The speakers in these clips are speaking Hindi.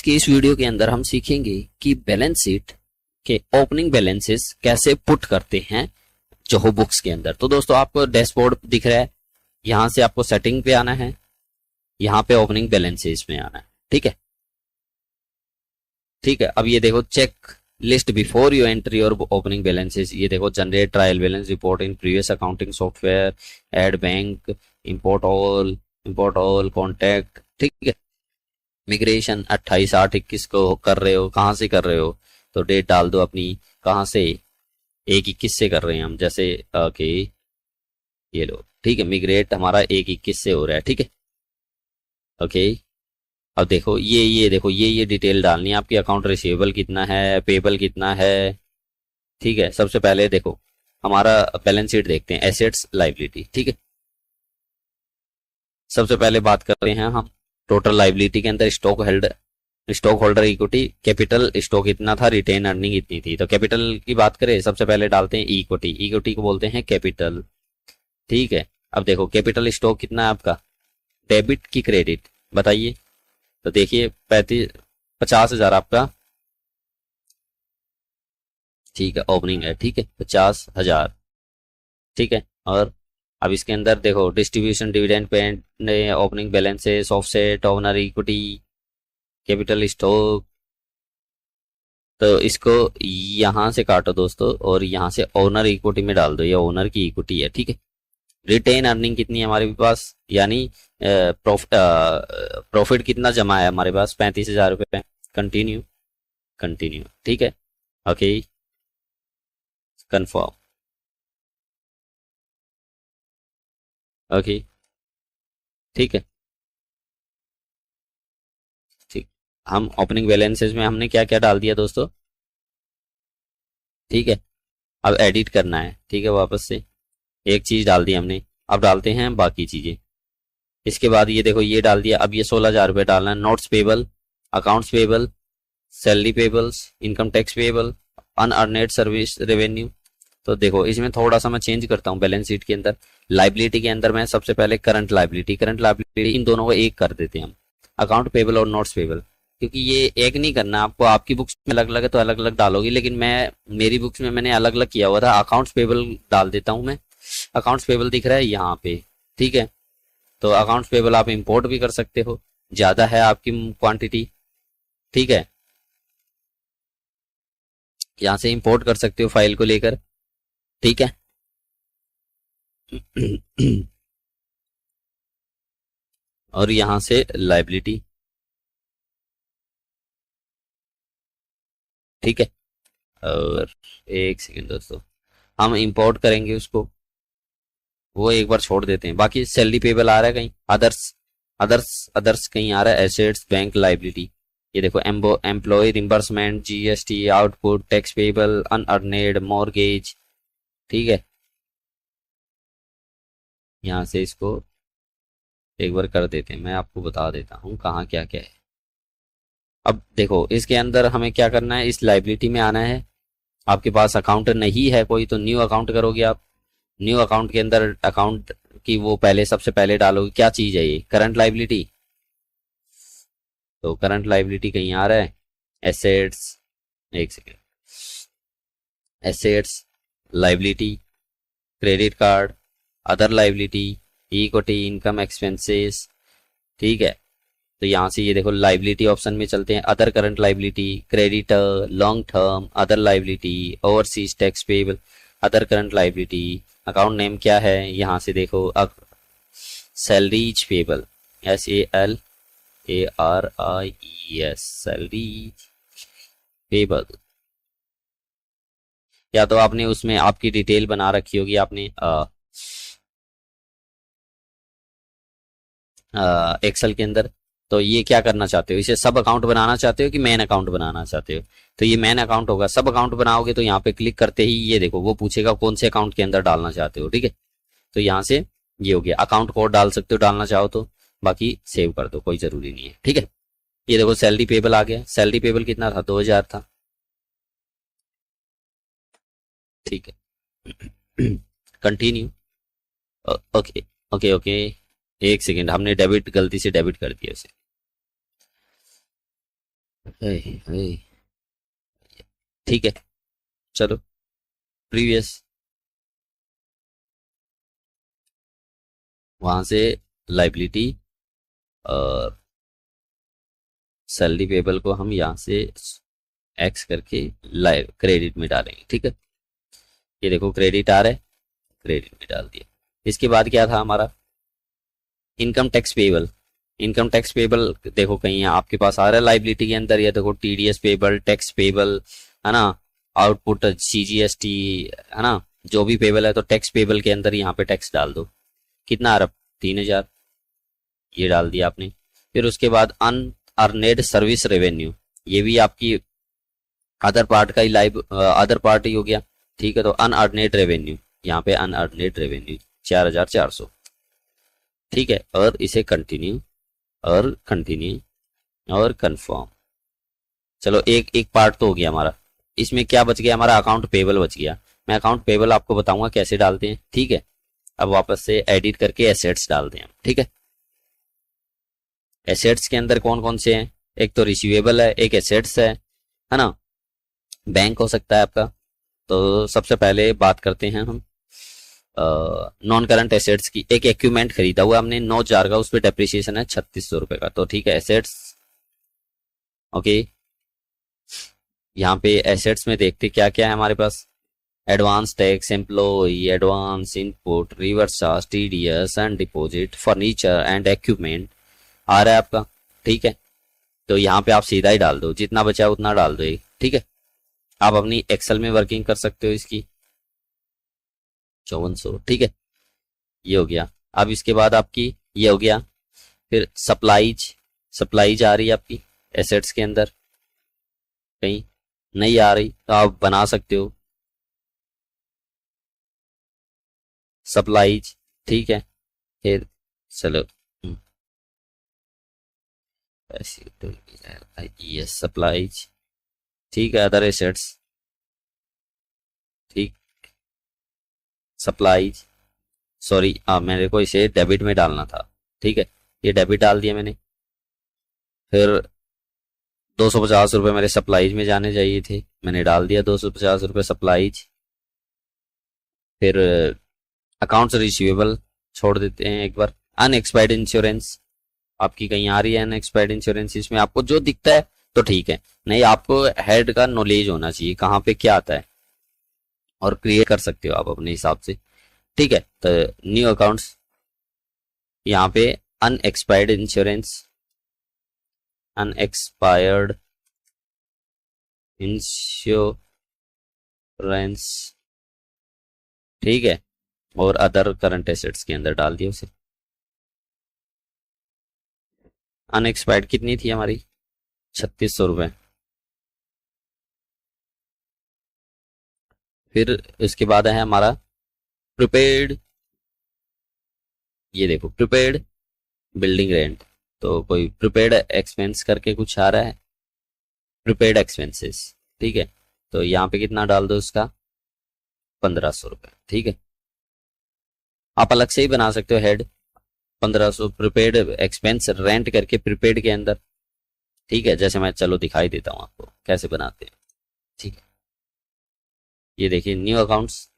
आज के इस वीडियो के अंदर हम सीखेंगे कि बैलेंस शीट के ओपनिंग बैलेंसेस कैसे पुट करते हैं जोहो बुक्स के अंदर। तो दोस्तों आपको डैशबोर्ड दिख रहा है, यहां से आपको सेटिंग पे आना है, यहां पे ओपनिंग बैलेंसेस में आना है। ठीक है, ठीक है। अब ये देखो check list before you entry your opening balances. ये देखो generate trial balance report in previous accounting software, add bank, import all contact. ठीक है, मिग्रेशन 28/8/21 को कर रहे हो, कहाँ से कर रहे हो तो डेट डाल दो अपनी, कहाँ से 1/21 से कर रहे हैं हम, जैसे ओके ये लो। ठीक है, मिग्रेट हमारा 1/21 से हो रहा है। ठीक है, ओके। अब देखो ये देखो ये डिटेल डालनी है आपकी, अकाउंट रिसीवेबल कितना है, पेबल कितना है। ठीक है, सबसे पहले देखो हमारा बैलेंस शीट देखते हैं, एसेट्स लाइबिलिटी। ठीक है, सबसे पहले बात करते हैं हम टोटल लाइबिलिटी के अंदर stock holder equity, capital stock इतना था, रिटेन अर्निंग इतनी थी। तो कैपिटल की बात करें, सबसे पहले डालते हैं इक्विटी को बोलते हैं कैपिटल। ठीक है, अब देखो कैपिटल स्टॉक कितना है आपका, डेबिट की क्रेडिट बताइए। तो देखिए 50,000 आपका, ठीक है, ओपनिंग है। ठीक है, 50,000। ठीक है, और अब इसके अंदर देखो distribution, dividend payment, opening balances, offset, owner equity, capital stock. तो इसको यहां से काटो दोस्तों और यहां से ओनर इक्विटी में डाल दो, ये ओनर की इक्विटी है। ठीक है, रिटेन अर्निंग कितनी है हमारे पास, यानी प्रॉफिट कितना जमा है हमारे पास, 35,000 रुपये। Continue continue. ठीक है, ओके, कंफर्म। ओके, ठीक है, ठीक। हम ओपनिंग बैलेंसेस में हमने क्या क्या डाल दिया दोस्तों। ठीक है, अब एडिट करना है। ठीक है, वापस से एक चीज डाल दी हमने, अब डालते हैं बाकी चीजें। इसके बाद ये देखो ये डाल दिया, अब ये 16,000 रुपये डालना है। Notes payable, accounts payable, salary payables, income tax payable, unearned service revenue. तो देखो इसमें थोड़ा सा मैं चेंज करता हूँ बैलेंस शीट के अंदर। लाइबिलिटी के अंदर मैं सबसे पहले करंट लाइबिलिटी इन दोनों को एक कर देते हैं हम, अकाउंट पेबल और नोट्स पेबल। क्योंकि ये एक नहीं करना आपको, आपकी बुक्स में अलग अलग है तो अलग अलग डालोगी, लेकिन मैं मेरी बुक्स में मैंने अलग अलग किया हुआ था। अकाउंट्स पेबल डाल देता हूँ मैं, अकाउंट्स पेबल दिख रहा है यहाँ पे। ठीक है, तो अकाउंट्स पेबल आप इंपोर्ट भी कर सकते हो, ज्यादा है आपकी क्वांटिटी। ठीक है, यहाँ से इंपोर्ट कर सकते हो फाइल को लेकर। ठीक है, और यहां से लाइबिलिटी। ठीक है, और एक सेकेंड दोस्तों, हम इंपोर्ट करेंगे उसको, वो एक बार छोड़ देते हैं। बाकी सैलरी पेबल आ रहा है कहीं, अदर्स कहीं आ रहा है, एसेट्स, बैंक, लाइबिलिटी। ये देखो employ reimbursement, GST, output, tax payable, unearned, mortgage. ठीक है, यहाँ से इसको एक बार कर देते हैं, मैं आपको बता देता हूँ कहाँ क्या क्या है। अब देखो इसके अंदर हमें क्या करना है, इस लाइबिलिटी में आना है। आपके पास अकाउंट नहीं है कोई तो न्यू अकाउंट करोगे आप। न्यू अकाउंट के अंदर अकाउंट की वो पहले सबसे पहले डालोगे, क्या चीज है ये, करंट लाइबिलिटी। तो करंट लाइबिलिटी कहीं आ रहा है, एसेट्स, एक second, assets, liability, credit card, other liability, equity, income, expenses. ठीक है, तो यहाँ से ये देखो लाइबिलिटी ऑप्शन में चलते हैं, other current liability, creditor, long term, other liability, overseas tax payable, other current liability. Account name क्या है, यहाँ से देखो salaries payable, SALARIES, salaries payable. या तो आपने उसमें आपकी डिटेल बना रखी होगी, आपने एक्सेल के अंदर। तो ये क्या करना चाहते हो, इसे सब अकाउंट बनाना चाहते हो कि मेन अकाउंट बनाना चाहते हो। तो ये मेन अकाउंट होगा। सब अकाउंट बनाओगे तो यहाँ पे क्लिक करते ही ये देखो वो पूछेगा कौन से अकाउंट के अंदर डालना चाहते हो। ठीक है, तो यहाँ से ये हो गया, अकाउंट कोड डाल सकते हो डालना चाहो तो, बाकी सेव कर दो, कोई जरूरी नहीं है। ठीक है, ये देखो सैलरी पेबल आ गया। सैलरी पेबल कितना था, 2,000 था। ठीक है, कंटिन्यू। ओके ओके ओके, एक सेकेंड, हमने डेबिट गलती से डेबिट कर दिया उसे। हे, हे, ठीक है। चलो प्रीवियस, वहां से लाइबिलिटी और सैलरी पेबल को हम यहाँ से एक्स करके लाइव क्रेडिट में डालेंगे, ठीक है। ये देखो क्रेडिट आ रहा है, क्रेडिट में डाल दिया। इसके बाद क्या था हमारा, income tax payable. Income tax payable देखो कहीं आपके पास आ रहा है लाइबिलिटी के अंदर, ये देखो टीडीएस पेबल, टैक्स पेबल, है ना, आउटपुट सीजीएसटी, है ना, जो भी पेबल है तो टैक्स पेबल के अंदर यहाँ पे टैक्स डाल दो। कितना आ रहा, 3000, ये डाल दिया आपने। फिर उसके बाद अनअर्नेड सर्विस रेवेन्यू, ये भी आपकी अदर पार्ट का ही लाइव अदर पार्ट ही हो गया, ठीक है। तो अनअर्नेड रेवेन्यू, यहाँ पे अनअर्नेड रेवेन्यू 4400, ठीक है। और इसे कंटिन्यू और कंटिन्यू और कंफर्म। चलो एक एक पार्ट तो हो गया हमारा। इसमें क्या बच गया हमारा, अकाउंट पेबल बच गया। मैं अकाउंट पेबल आपको बताऊंगा कैसे डालते हैं, ठीक है। अब वापस से एडिट करके एसेट्स डालते हैं, ठीक है। एसेट्स के अंदर कौन कौन से हैं, एक तो रिसीवेबल है, एक एसेट्स है ना, बैंक हो सकता है आपका। तो सबसे पहले बात करते हैं हम नॉन करंट एसेट्स की। एक इक्विपमेंट खरीदा हुआ हमने 9,000 का, उस पर डेप्रिसिएशन है 3600 रुपए का, तो ठीक है एसेट्स, ओके। यहाँ पे एसेट्स में देखते क्या क्या है हमारे पास, advance tax, employ, advance input, reverse charge, TDS and deposit, furniture and equipment आ रहा है आपका, ठीक है। तो यहाँ पे आप सीधा ही डाल दो, जितना बचा उतना डाल दो, ठीक है। आप अपनी एक्सेल में वर्किंग कर सकते हो इसकी, 5400, ठीक है। ये हो गया। अब इसके बाद आपकी ये हो गया। फिर सप्लाईज, सप्लाईज आ रही है आपकी एसेट्स के अंदर, कहीं नहीं आ रही तो आप बना सकते हो सप्लाईज, ठीक है। फिर चलो ये सप्लाईज, ठीक है। अदर एसेट्स, ठीक, सप्लाईज, सॉरी मेरे को इसे डेबिट में डालना था, ठीक है। ये डेबिट डाल दिया मैंने। फिर 250 रुपये मेरे सप्लाईज में जाने चाहिए थे, मैंने डाल दिया 250 रुपये सप्लाईज। फिर अकाउंट्स रिसीवेबल छोड़ देते हैं एक बार। अनएक्सपायर्ड इंश्योरेंस आपकी कहीं आ रही है, अनएक्सपायर्ड इंश्योरेंस, इसमें आपको जो दिखता है तो ठीक है, नहीं आपको हेड का नॉलेज होना चाहिए कहाँ पे क्या आता है, और क्रिएट कर सकते हो आप अपने हिसाब से, ठीक है। तो न्यू अकाउंट्स, यहाँ पे अनएक्सपायर्ड इंश्योरेंस, अनएक्सपायर्ड इंश्योरेंस, ठीक है। और अदर करंट एसेट्स के अंदर डाल दिया उसे। अनएक्सपायर्ड कितनी थी हमारी, 3600 रुपये। फिर इसके बाद है हमारा प्रीपेड, ये देखो प्रीपेड बिल्डिंग रेंट, तो कोई प्रीपेड एक्सपेंस करके कुछ आ रहा है, प्रीपेड एक्सपेंसेस, ठीक है। तो यहाँ पे कितना डाल दो उसका, 1500 रुपये, ठीक है। आप अलग से ही बना सकते हो हेड, 1500 प्रीपेड एक्सपेंस रेंट करके प्रीपेड के अंदर, ठीक है। जैसे मैं चलो दिखाई देता हूँ आपको कैसे बनाते हैं, ठीक है। ये देखिए न्यू अकाउंट्स,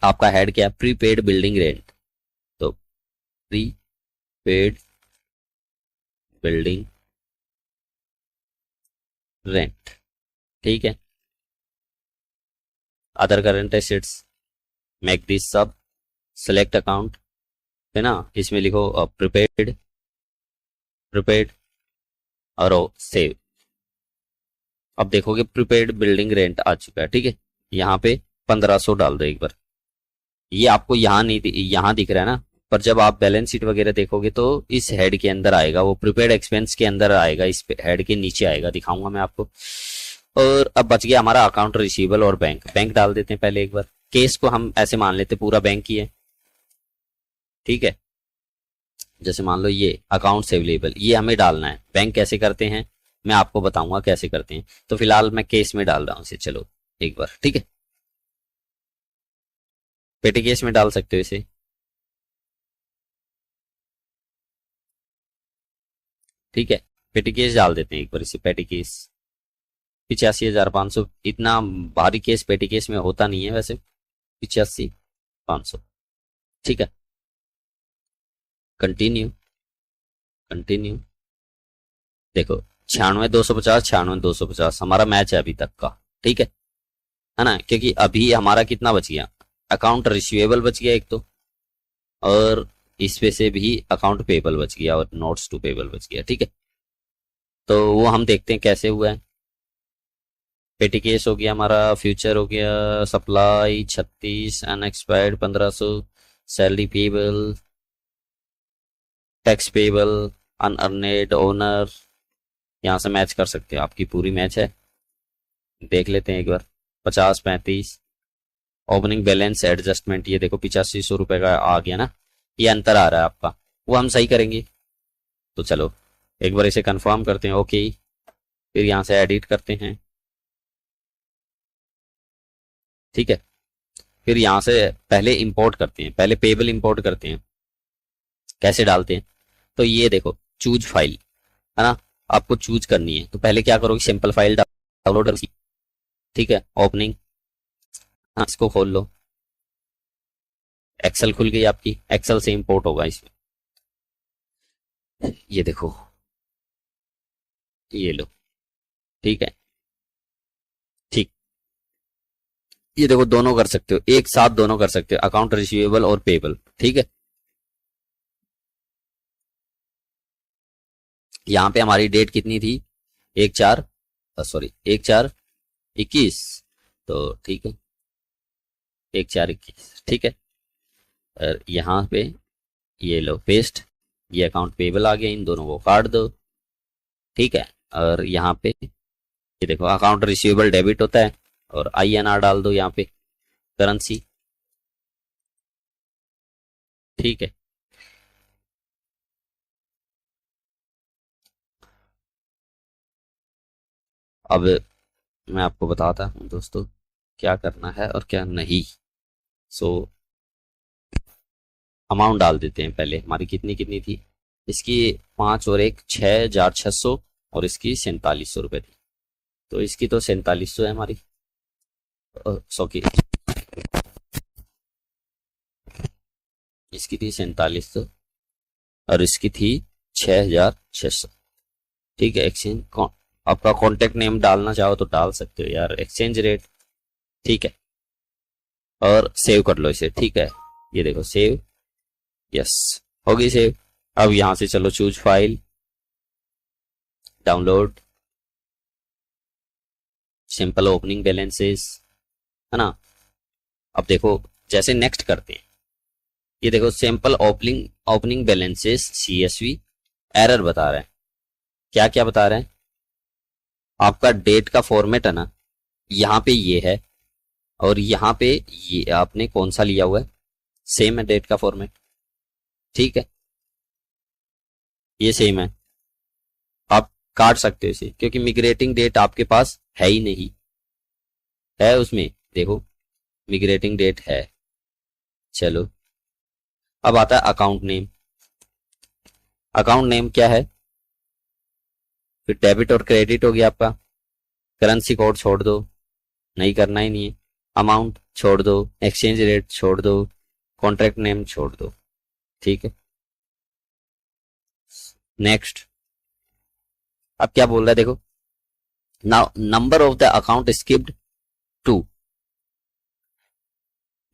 आपका हेड क्या है, प्रीपेड बिल्डिंग रेंट, तो प्रीपेड बिल्डिंग रेंट, ठीक है। Other current assets, make this सब, सेलेक्ट अकाउंट, है ना, इसमें लिखो प्रीपेड, प्रीपेड और सेव। अब देखोगे प्रीपेड बिल्डिंग रेंट आ चुका है, ठीक है। यहाँ पे 1500 डाल दो एक बार। ये आपको यहाँ नहीं यहाँ दिख रहा है ना, पर जब आप बैलेंस शीट वगैरह देखोगे तो इस हेड के अंदर आएगा, वो प्रीपेड एक्सपेंस के अंदर आएगा, इस हेड के नीचे आएगा, दिखाऊंगा मैं आपको। और अब बच गया हमारा अकाउंट रिसीवेबल और बैंक। बैंक डाल देते हैं पहले एक बार, केस को हम ऐसे मान लेते पूरा बैंक ही है, ठीक है। जैसे मान लो ये अकाउंट्स अवेलेबल, ये हमें डालना है। बैंक कैसे करते हैं मैं आपको बताऊंगा कैसे करते हैं, तो फिलहाल मैं केस में डाल रहा हूँ इसे, चलो एक बार, ठीक है। पेटी केस में डाल सकते हो इसे, ठीक है। पेटी केस डाल देते हैं एक बार इसे, पेटी केस 85,500, इतना भारी केस पेटी केस में होता नहीं है वैसे, 85,500। ठीक है, कंटिन्यू कंटिन्यू। देखो 96,250, 96,250 हमारा मैच है अभी तक का। ठीक है ना, क्योंकि अभी हमारा कितना बच गया, अकाउंट रिसीवेबल बच गया एक तो, और इस पे से भी अकाउंट पेबल बच गया और नोट्स टू पेबल बच गया। ठीक है, तो वो हम देखते हैं कैसे हुआ है। पेटी केस हो गया हमारा, फ्यूचर हो गया, supply 36, unexpired 1500, salary payable, tax payable, unearned, owner, यहाँ से मैच कर सकते हो, आपकी पूरी मैच है। देख लेते हैं एक बार, 50, 35, ओपनिंग बैलेंस एडजस्टमेंट, ये देखो 8500 रुपए का आ गया ना, ये अंतर आ रहा है आपका, वो हम सही करेंगे। तो चलो एक बार इसे कंफर्म करते हैं, ओके, फिर यहाँ से एडिट करते हैं। ठीक है, फिर यहाँ से पहले इंपोर्ट करते हैं, पहले पेबल इंपोर्ट करते हैं। कैसे डालते हैं, तो ये देखो चूज फाइल है ना, आपको चूज करनी है। तो पहले क्या करोगे, सिंपल फाइल डाउनलोड करो। ठीक है, ओपनिंग, हाँ इसको खोल लो, एक्सेल खुल गई आपकी, एक्सेल से इंपोर्ट होगा इसमें। ये देखो, ये लो, ठीक है, ठीक, ये देखो दोनों कर सकते हो, एक साथ दोनों कर सकते हो, अकाउंट रिसीवेबल और पेबल। ठीक है, यहाँ पे हमारी डेट कितनी थी, 1/4, सॉरी 1/4/21, तो ठीक है 1/4/21। ठीक है, और यहाँ पे ये लो पेस्ट, ये अकाउंट पेबल आ गया, इन दोनों को काट दो। ठीक है, और यहाँ पे ये देखो अकाउंट रिसीवेबल डेबिट होता है, और INR डाल दो यहाँ पे, करेंसी। ठीक है, अब मैं आपको बताता हूँ दोस्तों क्या करना है और क्या नहीं। सो अमाउंट डाल देते हैं पहले, हमारी कितनी कितनी थी, इसकी 5 और 1 6,600, और इसकी 4700 रुपये थी। तो इसकी तो 4700 है हमारी, सौ की इसकी थी 4700, और इसकी थी 6,600। ठीक है, एक्सचेंज आपका कॉन्टेक्ट नेम डालना चाहो तो डाल सकते हो यार, एक्सचेंज रेट। ठीक है, और सेव कर लो इसे। ठीक है, ये देखो सेव, यस होगी सेव। अब यहां से चलो choose file, download, simple opening balances, है ना। अब देखो जैसे नेक्स्ट करते हैं, ये देखो simple opening balances CSV error बता रहा है। क्या क्या बता रहे हैं, आपका डेट का फॉर्मेट है ना, यहाँ पे ये है, और यहाँ पे ये आपने कौन सा लिया हुआ है, सेम है डेट का फॉर्मेट। ठीक है, ये सेम है, आप काट सकते हो इसे, क्योंकि मिग्रेटिंग डेट आपके पास है ही नहीं, है उसमें देखो मिग्रेटिंग डेट है। चलो अब आता है अकाउंट नेम, अकाउंट नेम क्या है, फिर डेबिट और क्रेडिट हो गया आपका, करेंसी कोड छोड़ दो, नहीं करना ही नहीं है, अमाउंट छोड़ दो, एक्सचेंज रेट छोड़ दो, कॉन्ट्रैक्ट नेम छोड़ दो। ठीक है, नेक्स्ट। अब क्या बोल रहा है देखो, now number of the account skipped 2,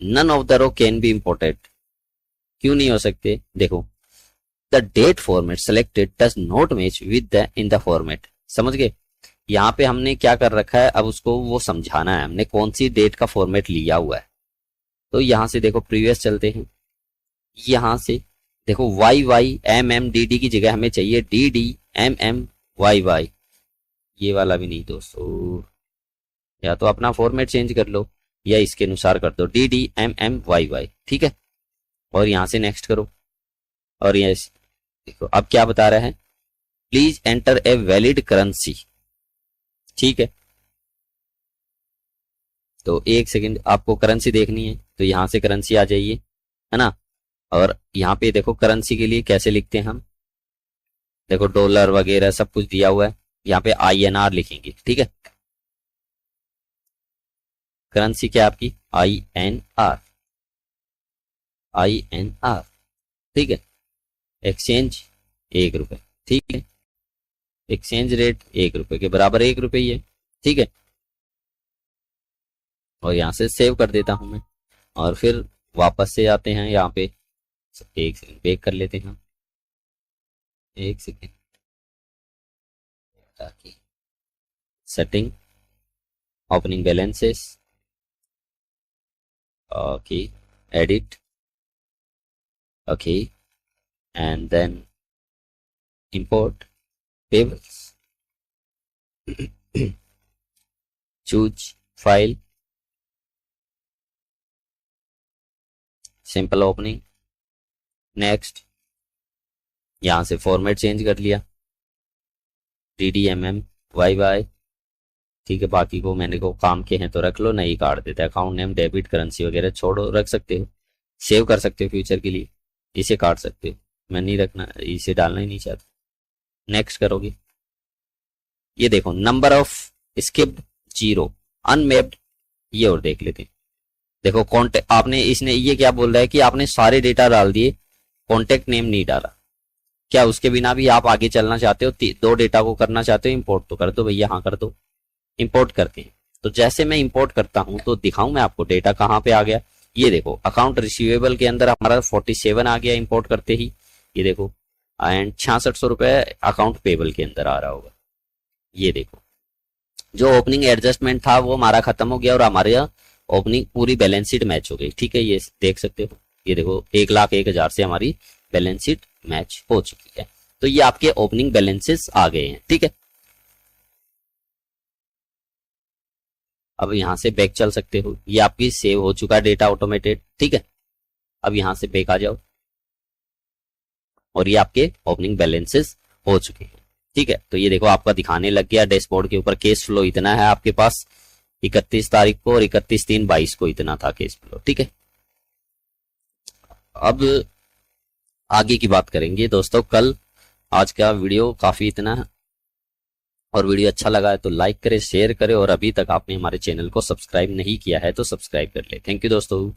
none of the row can be imported. क्यों नहीं हो सकते, देखो the date format selected does not match with the in the format. समझ गए, यहाँ पे हमने क्या कर रखा है, अब उसको वो समझाना है हमने कौन सी डेट का फॉर्मेट लिया हुआ है। तो यहाँ से देखो प्रीवियस चलते हैं, यहाँ से देखो YYMMDD की जगह हमें चाहिए DDMMYY। ये वाला भी नहीं दोस्तों, या तो अपना फॉर्मेट चेंज कर लो या इसके अनुसार कर दो DDMMYY। ठीक है, और यहां से नेक्स्ट करो, और ये देखो अब क्या बता रहा है, please enter a valid currency. ठीक है, तो एक सेकंड, आपको करेंसी देखनी है तो यहां से करेंसी आ जाइए, है ना। और यहाँ पे देखो करेंसी के लिए कैसे लिखते हैं हम, देखो डॉलर वगैरह सब कुछ दिया हुआ है। यहाँ पे INR लिखेंगे, ठीक है। करेंसी क्या है आपकी? INR, INR, ठीक है। एक्सचेंज 1 रुपए, ठीक है। एक्सचेंज रेट 1 रुपए के बराबर 1 रुपए ही है, ठीक है। और यहाँ से सेव कर देता हूं मैं, और फिर वापस से आते हैं यहाँ पे। एक सेकंड वेट कर लेते हैं, एक सेकंड, ताकि setting, opening balances, okay, edit, okay, and then import payables, choose file, simple opening, next. यहां से फॉर्मेट चेंज कर लिया, DDMM YY, ठीक है। बाकी को मैंने को काम के हैं तो रख लो, नहीं काट देता। अकाउंट नेम, डेबिट, करेंसी वगैरह छोड़ो, रख सकते हो, सेव कर सकते हो फ्यूचर के लिए, इसे काट सकते हो, मैं नहीं रखना, इसे डालना ही नहीं चाहता। नेक्स्ट करोगे, ये देखो नंबर ऑफ स्किप्ड 0, अनमैप्ड, ये और देख लेते हैं। देखो कॉन्टेक्ट, आपने इसने ये क्या बोल रहा है कि आपने सारे डेटा डाल दिए, कॉन्टेक्ट नेम नहीं डाला। क्या उसके बिना भी आप आगे चलना चाहते हो? 2 डेटा को करना चाहते हो इंपोर्ट, तो कर दो भैया, हाँ कर दो। इंपोर्ट करते हैं, तो जैसे मैं इंपोर्ट करता हूं तो दिखाऊं मैं आपको डेटा कहां पे आ गया। ये देखो अकाउंट रिसीवेबल के अंदर हमारा 47 आ गया इंपोर्ट करते ही, ये देखो। एंड 6600 रुपए अकाउंट पेबल के अंदर आ रहा होगा, ये देखो। जो ओपनिंग एडजस्टमेंट था वो हमारा खत्म हो गया और हमारे ओपनिंग पूरी बैलेंस शीट मैच हो गई, ठीक है। ये देख सकते हो, ये देखो 1,01,000 से हमारी बैलेंस शीट मैच हो चुकी है। तो ये आपके ओपनिंग बैलेंसेस आ गए हैं, ठीक है। अब यहां से बैक चल सकते हो, ये आपकी सेव हो चुका है डेटा ऑटोमेटेड, ठीक है। अब यहां से बैक आ जाओ और ये आपके ओपनिंग बैलेंसेस हो चुके हैं, ठीक है। तो ये देखो आपका दिखाने लग गया डैशबोर्ड के ऊपर, केस फ्लो इतना है आपके पास 31 तारीख को, और 31/3/22 को इतना था केस फ्लो, ठीक है। अब आगे की बात करेंगे दोस्तों कल। आज का वीडियो काफी इतना है, और वीडियो अच्छा लगा है तो लाइक करें, शेयर करें, और अभी तक आपने हमारे चैनल को सब्सक्राइब नहीं किया है तो सब्सक्राइब कर ले। थैंक यू दोस्तों।